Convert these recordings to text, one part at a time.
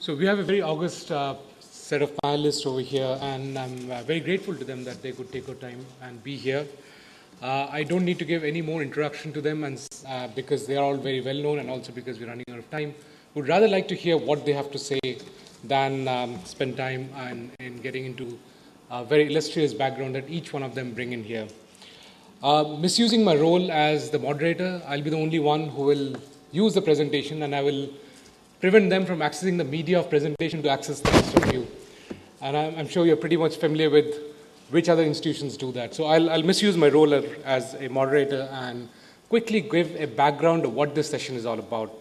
So we have a very august set of panelists over here, and I'm very grateful to them that they could take our time and be here. I don't need to give any more introduction to them, and because they are all very well known, and also because we're running out of time. Would rather like to hear what they have to say than spend time in getting into a very illustrious background that each one of them bring in here. Misusing my role as the moderator, I'll be the only one who will use the presentation, and I will prevent them from accessing the media of presentation to access the rest of you. And I'm sure you're pretty much familiar with which other institutions do that. So I'll misuse my role as a moderator and quickly give a background of what this session is all about.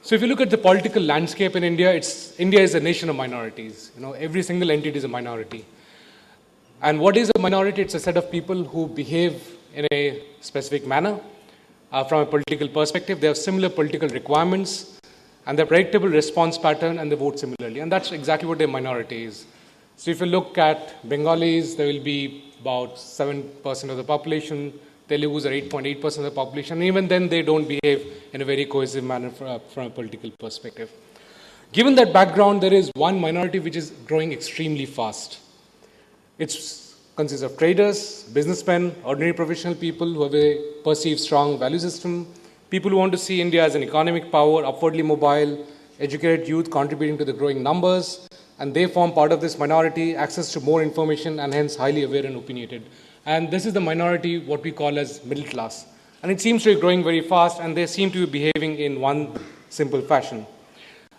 So if you look at the political landscape in India, India is a nation of minorities. You know, every single entity is a minority. And what is a minority? It's a set of people who behave in a specific manner. From a political perspective, they have similar political requirements, and their predictable response pattern, and they vote similarly. And that's exactly what a minority is. So if you look at Bengalis, there will be about 7% of the population. Telugus are 8.8% of the population. And even then, they don't behave in a very cohesive manner from a political perspective. Given that background, there is one minority which is growing extremely fast. It consists of traders, businessmen, ordinary professional people who have a perceived strong value system, people who want to see India as an economic power, upwardly mobile, educated youth contributing to the growing numbers, and they form part of this minority, access to more information, and hence highly aware and opinionated. And this is the minority, what we call as middle class. And it seems to be growing very fast, and they seem to be behaving in one simple fashion.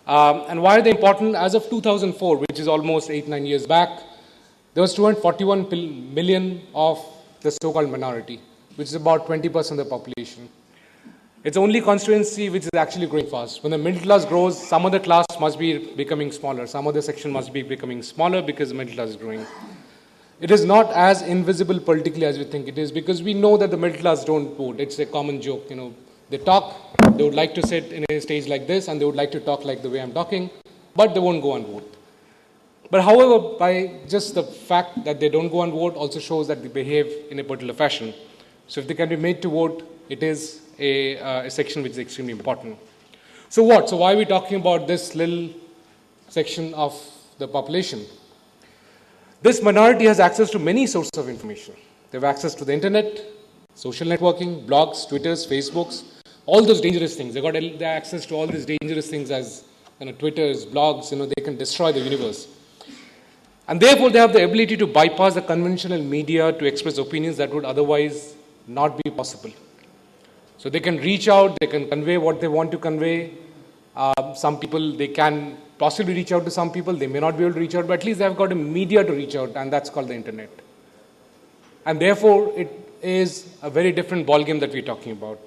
And why are they important? As of 2004, which is almost 8-9 years back, there was 241 million of the so-called minority, which is about 20% of the population. It's the only constituency which is actually growing fast. When the middle class grows, some other class must be becoming smaller. Some other section must be becoming smaller because the middle class is growing. It is not as invisible politically as we think it is, because we know that the middle class don't vote. It's a common joke. You know, they talk, they would like to sit in a stage like this, and they would like to talk like the way I'm talking, but they won't go and vote. But however, by just the fact that they don't go and vote also shows that they behave in a particular fashion. So if they can be made to vote, it is a section which is extremely important. So what? So why are we talking about this little section of the population? This minority has access to many sources of information. They have access to the internet, social networking, blogs, Twitters, Facebooks, all those dangerous things. They got access to all these dangerous things as Twitters, blogs. They can destroy the universe. And therefore, they have the ability to bypass the conventional media to express opinions that would otherwise not be possible. So they can reach out, they can convey what they want to convey. Some people, they can possibly reach out to some people, they may not be able to reach out, but at least they've got a media to reach out, and that's called the internet. And therefore, it is a very different ballgame that we're talking about.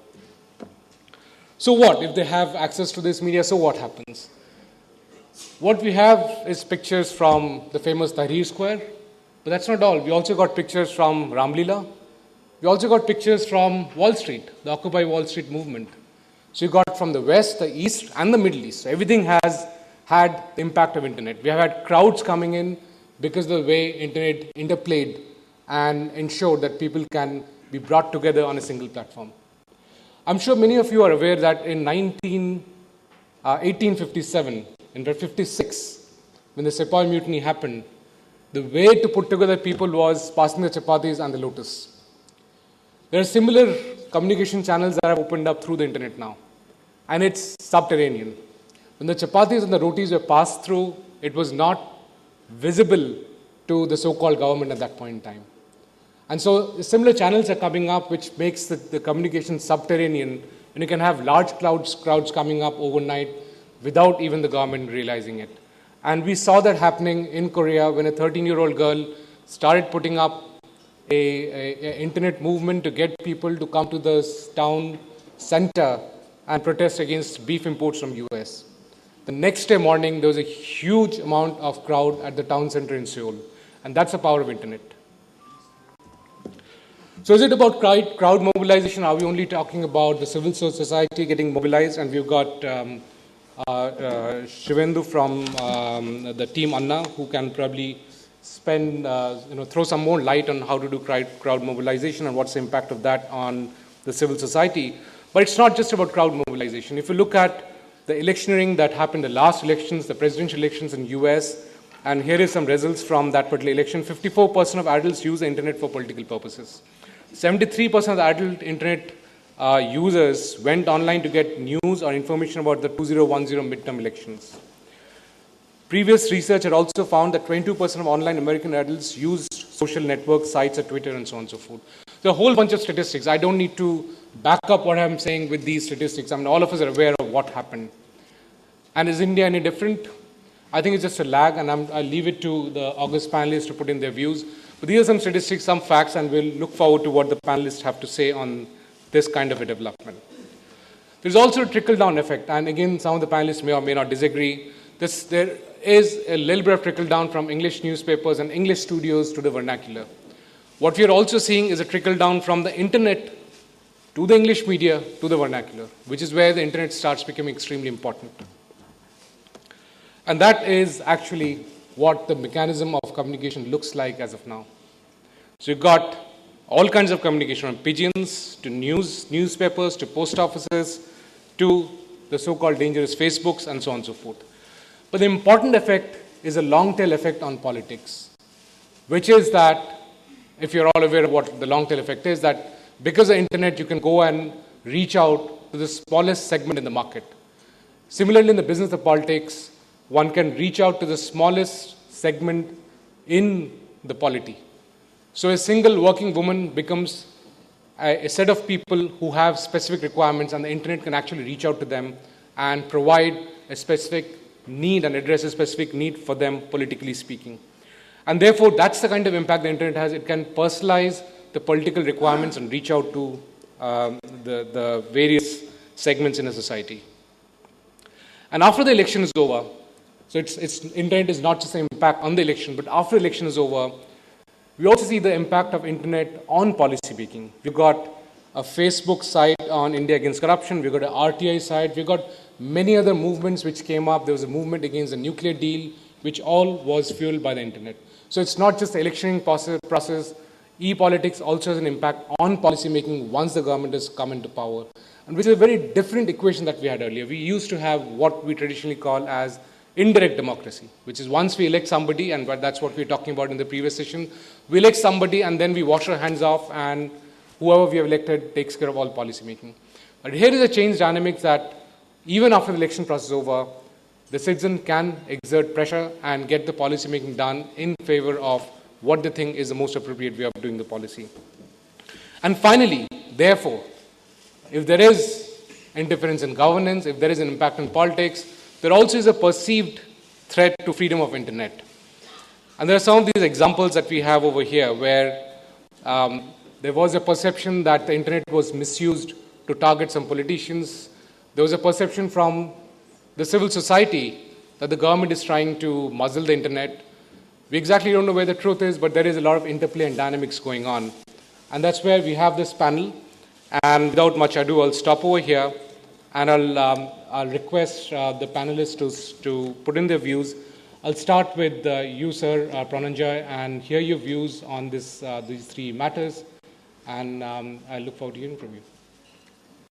So what? If they have access to this media, so what happens? What we have is pictures from the famous Tahrir Square, but that's not all. We also got pictures from Ramlila. We also got pictures from Wall Street, the Occupy Wall Street movement. So you got from the West, the East, and the Middle East. So everything has had the impact of internet. We have had crowds coming in because of the way internet interplayed and ensured that people can be brought together on a single platform. I'm sure many of you are aware that in 1857, in 1856, when the Sepoy Mutiny happened, the way to put together people was passing the chapatis and the lotus. There are similar communication channels that have opened up through the internet now, and it's subterranean. When the chapatis and the rotis were passed through, it was not visible to the so-called government at that point in time. And so similar channels are coming up which makes the communication subterranean, and you can have large crowds coming up overnight without even the government realizing it. And we saw that happening in Korea when a 13-year-old girl started putting up a internet movement to get people to come to the town center and protest against beef imports from US. The next day morning, there was a huge amount of crowd at the town center in Seoul. And that's the power of internet. So is it about crowd mobilization? Are we only talking about the civil society getting mobilized? And we've got Shivendu from the team Anna, who can probably throw some more light on how to do crowd mobilization and what's the impact of that on the civil society. But it's not just about crowd mobilization. If you look at the electioneering that happened, the last elections, the presidential elections in US, and here is some results from that particular election. 54% of adults use the internet for political purposes. 73% of the adult internet users went online to get news or information about the 2010 midterm elections. Previous research had also found that 22% of online American adults used social network sites like Twitter and so on and so forth. So a whole bunch of statistics. I don't need to back up what I'm saying with these statistics. I mean, all of us are aware of what happened. And is India any different? I think it's just a lag, and I'll leave it to the August panelists to put in their views. But these are some statistics, some facts, and we'll look forward to what the panelists have to say on this kind of a development. There's also a trickle-down effect, and again, some of the panelists may or may not disagree. There is a little bit of trickle-down from English newspapers and English studios to the vernacular. What we are also seeing is a trickle-down from the internet to the English media to the vernacular, which is where the internet starts becoming extremely important. And that is actually what the mechanism of communication looks like as of now. So you've got all kinds of communication, from pigeons to newspapers to post offices to the so-called dangerous Facebooks and so on and so forth. But the important effect is a long tail effect on politics, which is that, if you're all aware of what the long tail effect is, that because of the internet you can go and reach out to the smallest segment in the market. Similarly, in the business of politics, one can reach out to the smallest segment in the polity. So a single working woman becomes a set of people who have specific requirements, and the internet can actually reach out to them and provide a specific need and address a specific need for them, politically speaking. And therefore, that's the kind of impact the internet has. It can personalize the political requirements and reach out to the various segments in a society. And after the election is over, so internet is not just an impact on the election, but after the election is over, we also see the impact of internet on policy making. We've got a Facebook site on India Against Corruption, we've got an RTI site, we've got many other movements which came up. There was a movement against the nuclear deal, which all was fueled by the internet. So it's not just the electioning process. E-politics also has an impact on policy making once the government has come into power, and which is a very different equation that we had earlier. We used to have what we traditionally call as indirect democracy, which is once we elect somebody, and that's what we were talking about in the previous session, we elect somebody and then we wash our hands off, and whoever we have elected takes care of all policy making. But here is a change dynamic that even after the election process is over, the citizen can exert pressure and get the policy making done in favor of what they think is the most appropriate way of doing the policy. And finally, therefore, if there is interference in governance, if there is an impact on politics, there also is a perceived threat to freedom of internet. And there are some of these examples that we have over here where there was a perception that the internet was misused to target some politicians. There was a perception from the civil society that the government is trying to muzzle the internet. We exactly don't know where the truth is, but there is a lot of interplay and dynamics going on. And that's where we have this panel. And without much ado, I'll stop over here, and I'll request the panelists to put in their views. I'll start with you, sir, Prananjay, and hear your views on these three matters. And I look forward to hearing from you.